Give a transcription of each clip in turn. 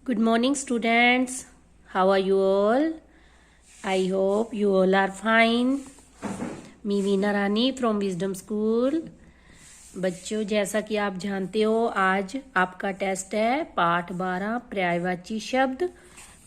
Good morning, students. How are you all? I hope you all are fine. Me Veena Rani from wisdom school. बच्चों, जैसा कि आप जानते हो, आज आपका टेस्ट है पाठ 12 पर्यायवाची शब्द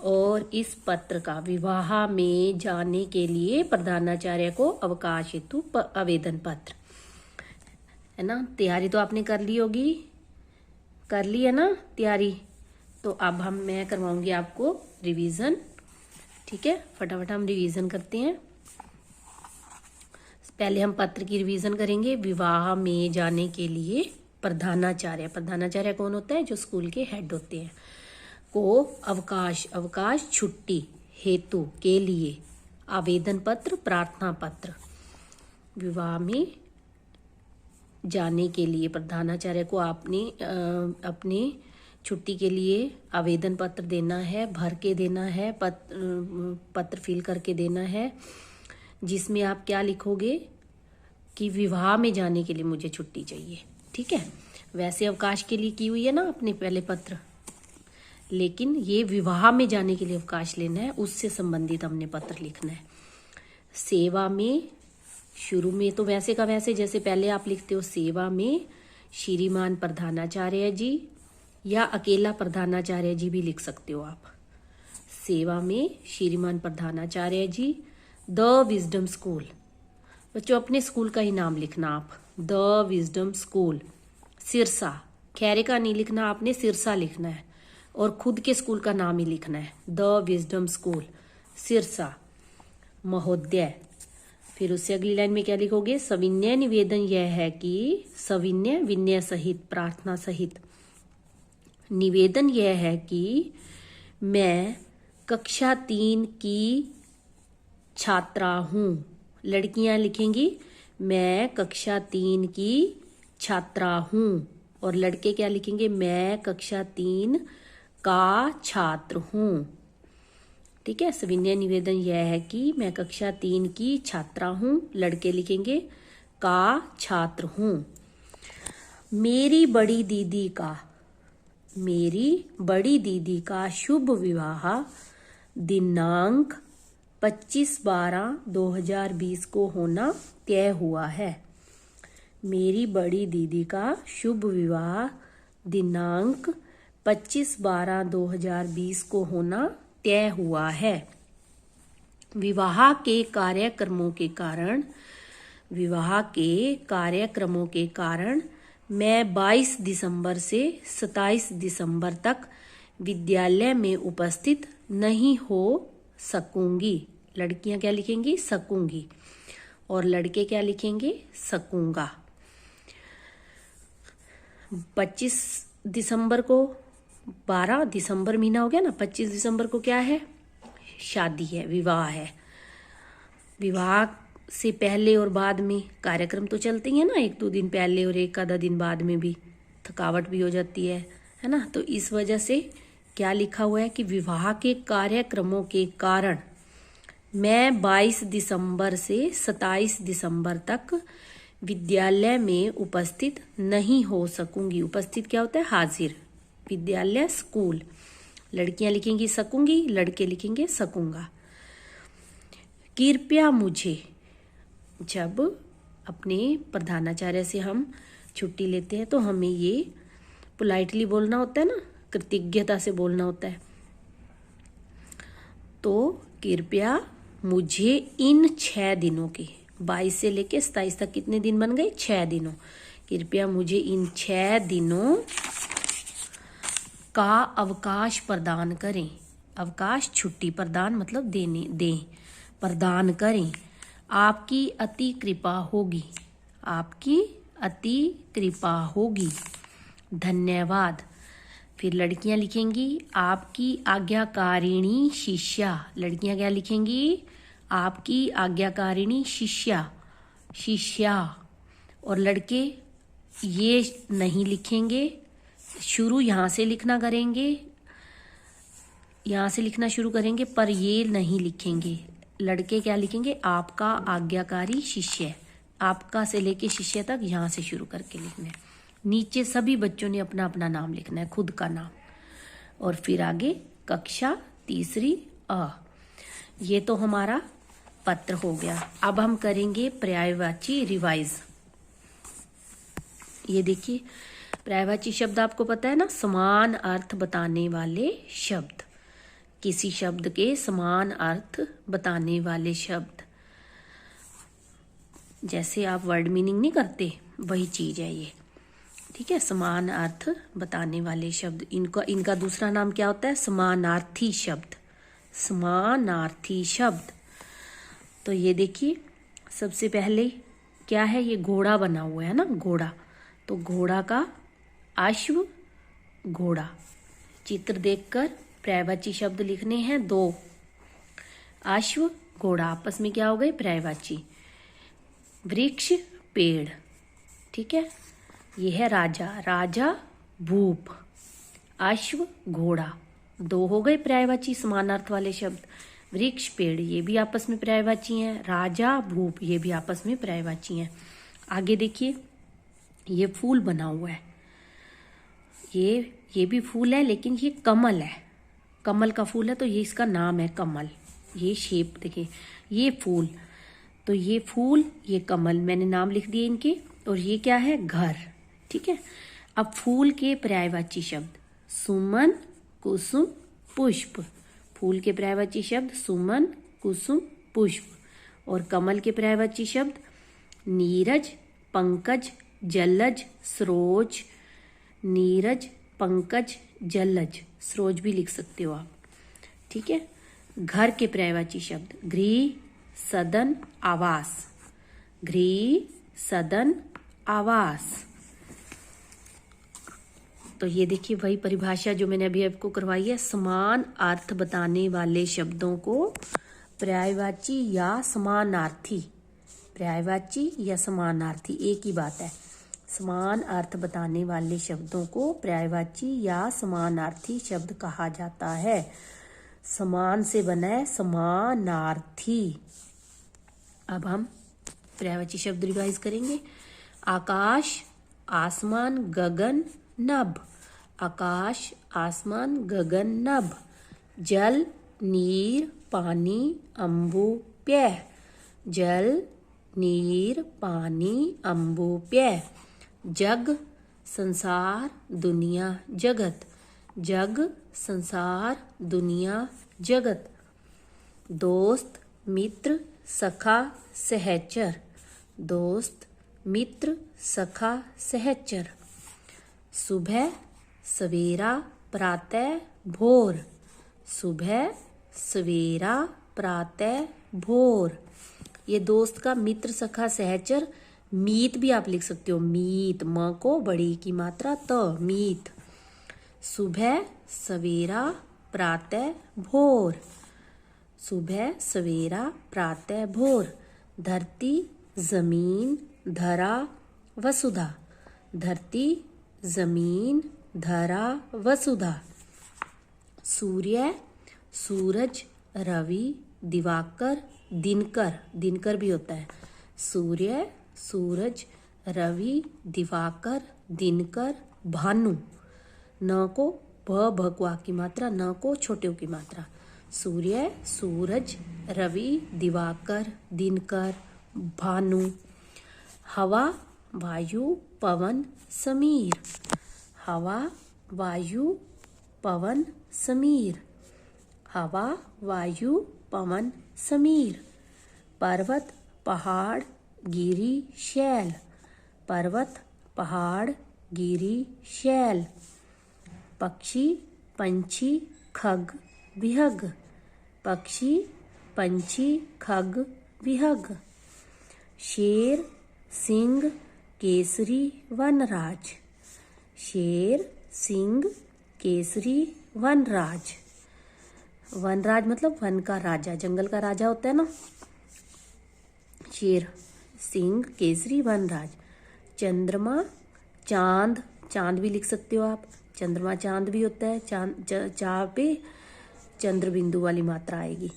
और इस पत्र का विवाह में जाने के लिए प्रधानाचार्य को अवकाश हेतु आवेदन पत्र है ना। तैयारी तो आपने कर ली होगी, कर ली है ना तैयारी। तो अब मैं करवाऊंगी आपको रिवीजन। ठीक है, फटाफट हम रिवीजन करते हैं। पहले हम पत्र की रिवीजन करेंगे। विवाह में जाने के लिए प्रधानाचार्य कौन होता है? जो स्कूल के हेड होते हैं। को अवकाश छुट्टी हेतु के लिए आवेदन पत्र प्रार्थना पत्र। विवाह में जाने के लिए प्रधानाचार्य को आपने अपने छुट्टी के लिए आवेदन पत्र देना है, भर के देना है, पत्र फिल करके देना है, जिसमें आप क्या लिखोगे कि विवाह में जाने के लिए मुझे छुट्टी चाहिए। ठीक है, वैसे अवकाश के लिए की हुई है ना अपने पहले पत्र, लेकिन ये विवाह में जाने के लिए अवकाश लेना है, उससे संबंधित हमने पत्र लिखना है। सेवा में शुरू में तो वैसे का वैसे जैसे पहले आप लिखते हो, सेवा में श्रीमान प्रधानाचार्य जी, या अकेला प्रधानाचार्य जी भी लिख सकते हो आप। सेवा में श्रीमान प्रधानाचार्य जी, द विजडम स्कूल। बच्चों, अपने स्कूल का ही नाम लिखना आप, the wisdom school Sirsa. Khaire का नहीं लिखना आपने, सिरसा लिखना है, और खुद के स्कूल का नाम ही लिखना है, द विजडम स्कूल सिरसा महोदय। फिर उससे अगली लाइन में क्या लिखोगे? सविनय निवेदन यह है कि सविनय विनय सहित प्रार्थना सहित निवेदन यह है कि मैं कक्षा 3 की छात्रा हूँ। लड़कियां लिखेंगी मैं कक्षा 3 की छात्रा हूँ, और लड़के क्या लिखेंगे? मैं कक्षा 3 का छात्र हूँ। ठीक है, सविनय निवेदन यह है कि मैं कक्षा 3 की छात्रा हूँ। लड़के लिखेंगे का छात्र हूँ। मेरी बड़ी दीदी का शुभ विवाह दिनांक 25/12/2020 को होना तय हुआ है। मेरी बड़ी दीदी का शुभ विवाह दिनांक 25/12/2020 को होना तय हुआ है। विवाह के कार्यक्रमों के कारण मैं 22 दिसंबर से 27 दिसंबर तक विद्यालय में उपस्थित नहीं हो सकूंगी। लड़कियां क्या लिखेंगी? सकूंगी, और लड़के क्या लिखेंगे? सकूंगा। 25 दिसंबर को, 12 दिसंबर महीना हो गया ना, 25 दिसंबर को क्या है? शादी है, विवाह है। विवाह से पहले और बाद में कार्यक्रम तो चलते ही है ना, 1-2 दिन पहले और 1 आधा दिन बाद में भी थकावट भी हो जाती है ना। तो इस वजह से क्या लिखा हुआ है कि विवाह के कार्यक्रमों के कारण मैं 22 दिसंबर से 27 दिसंबर तक विद्यालय में उपस्थित नहीं हो सकूंगी। उपस्थित क्या होता है? हाजिर। विद्यालय स्कूल। लड़कियां लिखेंगी सकूंगी, लड़के लिखेंगे सकूंगा। कृपया मुझे, जब अपने प्रधानाचार्य से हम छुट्टी लेते हैं तो हमें ये पोलाइटली बोलना होता है ना, कृतज्ञता से बोलना होता है। तो कृपया मुझे इन 6 दिनों के, 22 से लेके 27 तक कितने दिन बन गए? 6 दिनों। कृपया मुझे इन 6 दिनों का अवकाश प्रदान करें। अवकाश छुट्टी, प्रदान मतलब दें, प्रदान करें। आपकी अति कृपा होगी, आपकी अति कृपा होगी। धन्यवाद। फिर लड़कियां लिखेंगी आपकी आज्ञाकारिणी शिष्या। लड़कियां क्या लिखेंगी? आपकी आज्ञाकारिणी शिष्या। और लड़के ये नहीं लिखेंगे, शुरू यहाँ से लिखना करेंगे, यहाँ से लिखना शुरू करेंगे, पर ये नहीं लिखेंगे। लड़के क्या लिखेंगे? आपका आज्ञाकारी शिष्य। आपका से लेके शिष्य तक यहाँ से शुरू करके लिखना है। नीचे सभी बच्चों ने अपना अपना नाम लिखना है, खुद का नाम। और फिर आगे कक्षा तीसरी अ। ये तो हमारा पत्र हो गया। अब हम करेंगे पर्यायवाची रिवाइज। ये देखिए, पर्यायवाची शब्द आपको पता है ना, समान अर्थ बताने वाले शब्द। किसी शब्द के समान अर्थ बताने वाले शब्द, जैसे आप वर्ड मीनिंग नहीं करते, वही चीज है ये। ठीक है, समान अर्थ बताने वाले शब्द। इनका दूसरा नाम क्या होता है? समानार्थी शब्द। समानार्थी शब्द। तो ये देखिए, सबसे पहले क्या है? ये घोड़ा बना हुआ है ना, घोड़ा। तो घोड़ा का अश्व, घोड़ा। चित्र देखकर पर्यायवाची शब्द लिखने हैं 2। अश्व, घोड़ा आपस में क्या हो गए? पर्यायवाची। वृक्ष, पेड़। ठीक है, ये है राजा, राजा भूप। अश्व, घोड़ा, 2 हो गए पर्यायवाची समानार्थ वाले शब्द। वृक्ष, पेड़, ये भी आपस में पर्यायवाची हैं। राजा, भूप, ये भी आपस में पर्यायवाची हैं। आगे देखिए, ये फूल बना हुआ है। ये भी फूल है, लेकिन ये कमल है। कमल का फूल है, तो ये इसका नाम है कमल। ये शेप देखिए, ये फूल, तो ये फूल, ये कमल, मैंने नाम लिख दिए इनके। और ये क्या है? घर। ठीक है, अब फूल के पर्यायवाची शब्द सुमन, कुसुम, पुष्प। फूल के पर्यायवाची शब्द सुमन, कुसुम, पुष्प। और कमल के पर्यायवाची शब्द नीरज, पंकज, जलज, सरोज। नीरज, पंकज, जलज, सरोज भी लिख सकते हो आप। ठीक है, घर के पर्यायवाची शब्द गृह, सदन, आवास। गृह, सदन, आवास। तो ये देखिए, वही परिभाषा जो मैंने अभी आपको करवाई है। समान अर्थ बताने वाले शब्दों को पर्यायवाची या समानार्थी, पर्यायवाची या समानार्थी एक ही बात है। समान अर्थ बताने वाले शब्दों को पर्यायवाची या समानार्थी शब्द कहा जाता है। समान से बना है समानार्थी। अब हम पर्यायवाची शब्द रिवाइज करेंगे। आकाश, आसमान, गगन, नभ। आकाश, आसमान, गगन, नभ। जल, नीर, पानी, अम्बुप्यय। जल, नीर, पानी, अम्बुप्यय। जग, संसार, दुनिया, जगत। जग, संसार, दुनिया, जगत। दोस्त, मित्र, सखा, सहचर। दोस्त, मित्र, सखा, सहचर। सुबह, सवेरा, प्रातः, भोर। सुबह, सवेरा, प्रातः, भोर। ये दोस्त का मित्र, सखा, सहचर। मीत भी आप लिख सकते हो, मीत, म को बड़ी की मात्रा त, मीत। सुबह, सवेरा, प्रातः, भोर। सुबह, सवेरा, प्रातः, भोर। धरती, जमीन, धरा, वसुधा। धरती, जमीन, धरा, वसुधा। सूर्य, सूरज, रवि, दिवाकर, दिनकर। दिनकर भी होता है। सूर्य, सूरज, रवि, दिवाकर, दिनकर, भानु। न को भ भगवा की मात्रा, न को छोटे की मात्रा। सूर्य, सूरज, रवि, दिवाकर, दिनकर, भानु। हवा, वायु, पवन, समीर। हवा, वायु, पवन, समीर। हवा, वायु, पवन, समीर। पर्वत, पहाड़, गिरी, शैल। पर्वत, पहाड़, गिरी, शैल। पक्षी, पंछी, खग, विहग। पक्षी, पंछी, खग, विहग। शेर, सिंह, केसरी, वनराज। शेर, सिंह, केसरी, वनराज। वनराज मतलब वन का राजा, जंगल का राजा होता है ना। शेर, सिंह, केसरी, वनराज। चंद्रमा, चांद, चांद भी लिख सकते हो आप। चंद्रमा, चांद भी होता है। चांद, चा पे चंद्र बिंदु वाली मात्रा आएगी।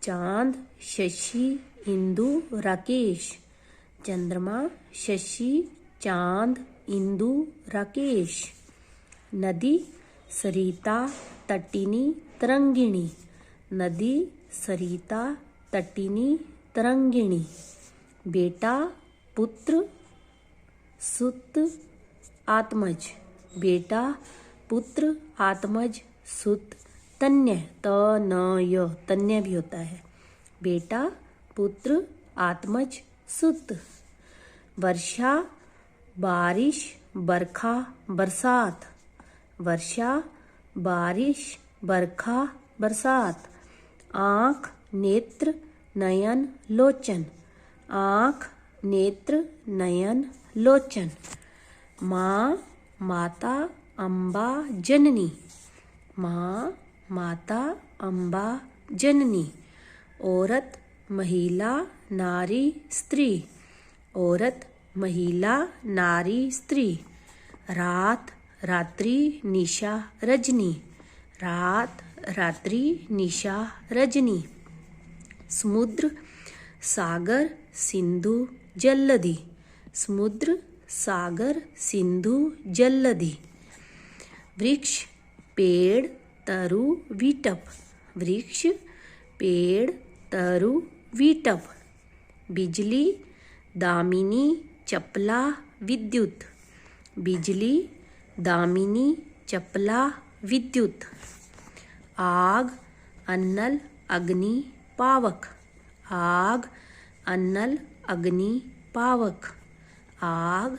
चांद, शशि, इंदु, राकेश। चंद्रमा, शशि, चांद, इंदु, राकेश। नदी, सरिता तटिनी तरंगिणी, नदी सरिता तटिनी तरंगिणी। बेटा पुत्र सुत आत्मज, बेटा पुत्र आत्मज सुत तन्य, तनय तन्य भी होता है। बेटा पुत्र आत्मज सुत। वर्षा बारिश बरखा बरसात, वर्षा बारिश बरखा बरसात। आँख नेत्र नयन लोचन, आँख नेत्र नयन लोचन। माँ माता अम्बा जननी, माँ माता अम्बा जननी। औरत महिला नारी स्त्री, औरत महिला नारी स्त्री। रात रात्रि निशा रजनी, रात रात्रि निशा रजनी। समुद्र सागर सिंधु जलधि, समुद्र सागर सिंधु जलधि। वृक्ष पेड़ तरु विटप, वृक्ष पेड़ तरु विटप। बिजली दामिनी चपला विद्युत, बिजली दामिनी चपला विद्युत। आग अन्नल अग्नि पावक, आग अन्नल अग्नि पावक। आग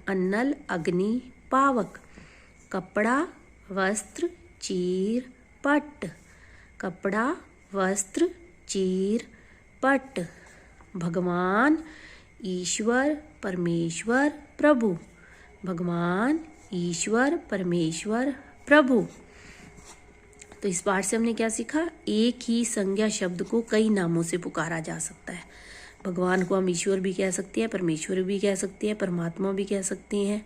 अन्नल अग्नि पावक। कपड़ा वस्त्र चीर पट, कपड़ा वस्त्र चीर पट। भगवान ईश्वर परमेश्वर प्रभु, भगवान ईश्वर परमेश्वर प्रभु। तो इस पाठ से हमने क्या सीखा? एक ही संज्ञा शब्द को कई नामों से पुकारा जा सकता है। भगवान को हम ईश्वर भी कह सकते हैं, परमेश्वर भी कह सकते हैं, परमात्मा भी कह सकते हैं,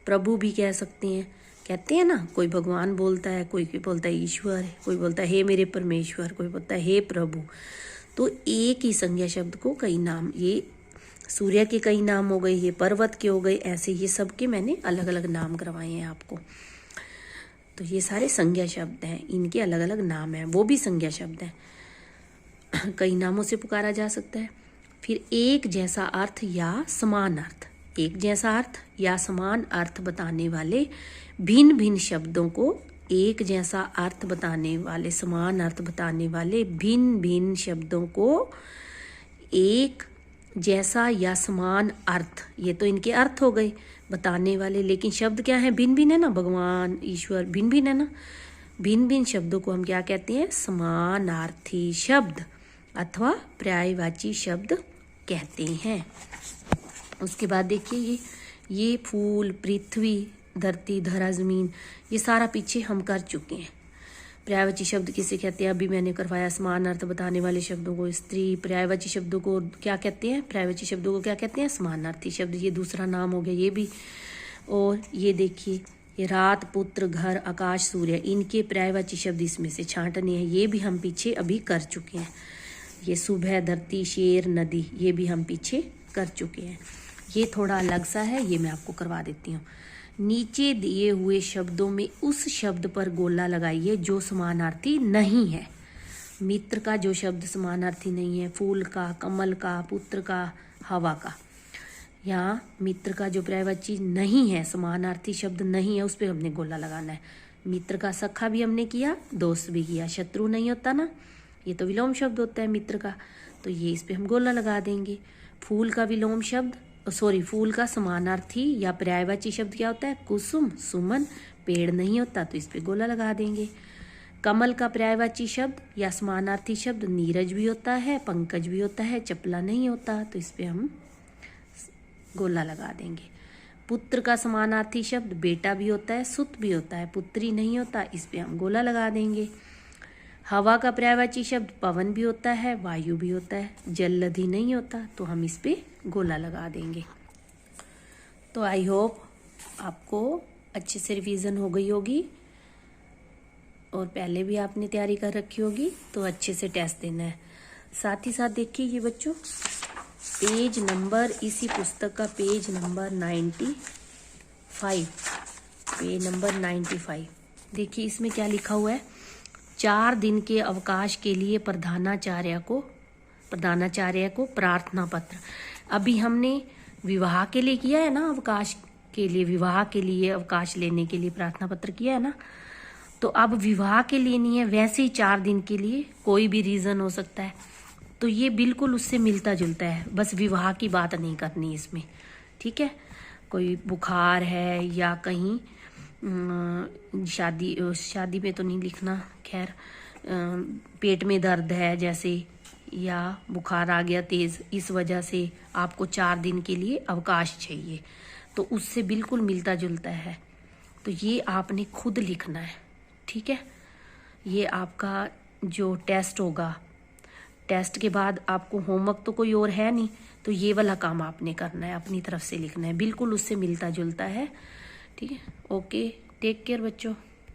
प्रभु भी कह सकते हैं। कहते हैं ना, कोई भगवान बोलता है, कोई बोलता है ईश्वर, कोई बोलता है हे मेरे परमेश्वर, कोई बोलता है हे प्रभु। तो एक ही संज्ञा शब्द को कई नाम, ये सूर्य के कई नाम हो गए, ये पर्वत के हो गए, ऐसे ये सब के मैंने अलग अलग नाम करवाए हैं आपको। तो ये सारे संज्ञा शब्द हैं, इनके अलग अलग नाम हैं, वो भी संज्ञा शब्द हैं, कई नामों से पुकारा जा सकता है। फिर एक जैसा अर्थ या समान अर्थ, एक जैसा अर्थ या समान अर्थ बताने वाले भिन्न भिन्न शब्दों को, एक जैसा अर्थ बताने वाले, समान अर्थ बताने वाले भिन्न भिन्न शब्दों को एक जैसा या समान अर्थ, ये तो इनके अर्थ हो गए बताने वाले, लेकिन शब्द क्या है? भिन्न भिन्न है ना, भगवान ईश्वर भिन्न भिन्न है ना। भिन्न भिन्न शब्दों को हम क्या कहते हैं? समानार्थी शब्द अथवा पर्यायवाची शब्द कहते हैं। उसके बाद देखिए ये फूल, पृथ्वी, धरती, धरा, जमीन, ये सारा पीछे हम कर चुके हैं। पर्यायवाची शब्द किसे कहते हैं? अभी मैंने करवाया। समान अर्थ बताने वाले शब्दों को स्त्री, पर्यायवाची शब्दों को क्या कहते हैं? पर्यायवाची शब्दों को क्या कहते हैं? समानार्थी शब्द। ये दूसरा नाम हो गया ये भी। और ये देखिए, ये रात, पुत्र, घर, आकाश, सूर्य, इनके पर्यायवाची शब्द इसमें से छांटने हैं, ये भी हम पीछे अभी कर चुके हैं। ये सुबह, धरती, शेर, नदी, ये भी हम पीछे कर चुके हैं। ये थोड़ा अलग सा है, ये मैं आपको करवा देती हूँ। नीचे दिए हुए शब्दों में उस शब्द पर गोला लगाइए जो समानार्थी नहीं है। मित्र का जो शब्द समानार्थी नहीं है, फूल का, कमल का, पुत्र का, हवा का, यहाँ मित्र का जो पर्यायवाची नहीं है, समानार्थी शब्द नहीं है, उस पर हमने गोला लगाना है। मित्र का सखा भी हमने किया, दोस्त भी किया। शत्रु नहीं होता ना, ये तो विलोम शब्द होता है मित्र का, तो ये इस पे हम गोला लगा देंगे। फूल का विलोम शब्द, फूल का समानार्थी या पर्यायवाची शब्द क्या होता है? कुसुम, सुमन, पेड़ नहीं होता, तो इस पे गोला लगा देंगे। कमल का पर्यायवाची शब्द या समानार्थी शब्द नीरज भी होता है, पंकज भी होता है, चपला नहीं होता, तो इस पे हम गोला लगा देंगे। पुत्र का समानार्थी शब्द बेटा भी होता है, सुत भी होता है, पुत्री नहीं होता, इस पे हम गोला लगा देंगे। हवा का पर्यायवाची शब्द पवन भी होता है, वायु भी होता है, जलधि नहीं होता, तो हम इस पे गोला लगा देंगे। तो आई होप आपको अच्छे से रिवीजन हो गई होगी और पहले भी आपने तैयारी कर रखी होगी, तो अच्छे से टेस्ट देना है। साथ ही साथ देखिए ये बच्चों, पेज नंबर, इसी पुस्तक का पेज नंबर 95, पेज नंबर 95, देखिए इसमें क्या लिखा हुआ है, 4 दिन के अवकाश के लिए प्रधानाचार्य को प्रार्थना पत्र। अभी हमने विवाह के लिए किया है ना, अवकाश के लिए, विवाह के लिए अवकाश लेने के लिए प्रार्थना पत्र किया है ना। तो अब विवाह के लिए नहीं है, वैसे ही 4 दिन के लिए कोई भी रीजन हो सकता है। तो ये बिल्कुल उससे मिलता जुलता है, बस विवाह की बात नहीं करनी इसमें, ठीक है। कोई बुखार है या कहीं शादी में तो नहीं लिखना, खैर पेट में दर्द है जैसे, या बुखार आ गया तेज, इस वजह से आपको 4 दिन के लिए अवकाश चाहिए, तो उससे बिल्कुल मिलता जुलता है। तो ये आपने खुद लिखना है, ठीक है। ये आपका जो टेस्ट होगा, टेस्ट के बाद आपको होमवर्क तो कोई और है नहीं, तो ये वाला काम आपने करना है, अपनी तरफ से लिखना है, बिल्कुल उससे मिलता जुलता है, ठीक है। ओके, टेक केयर बच्चों।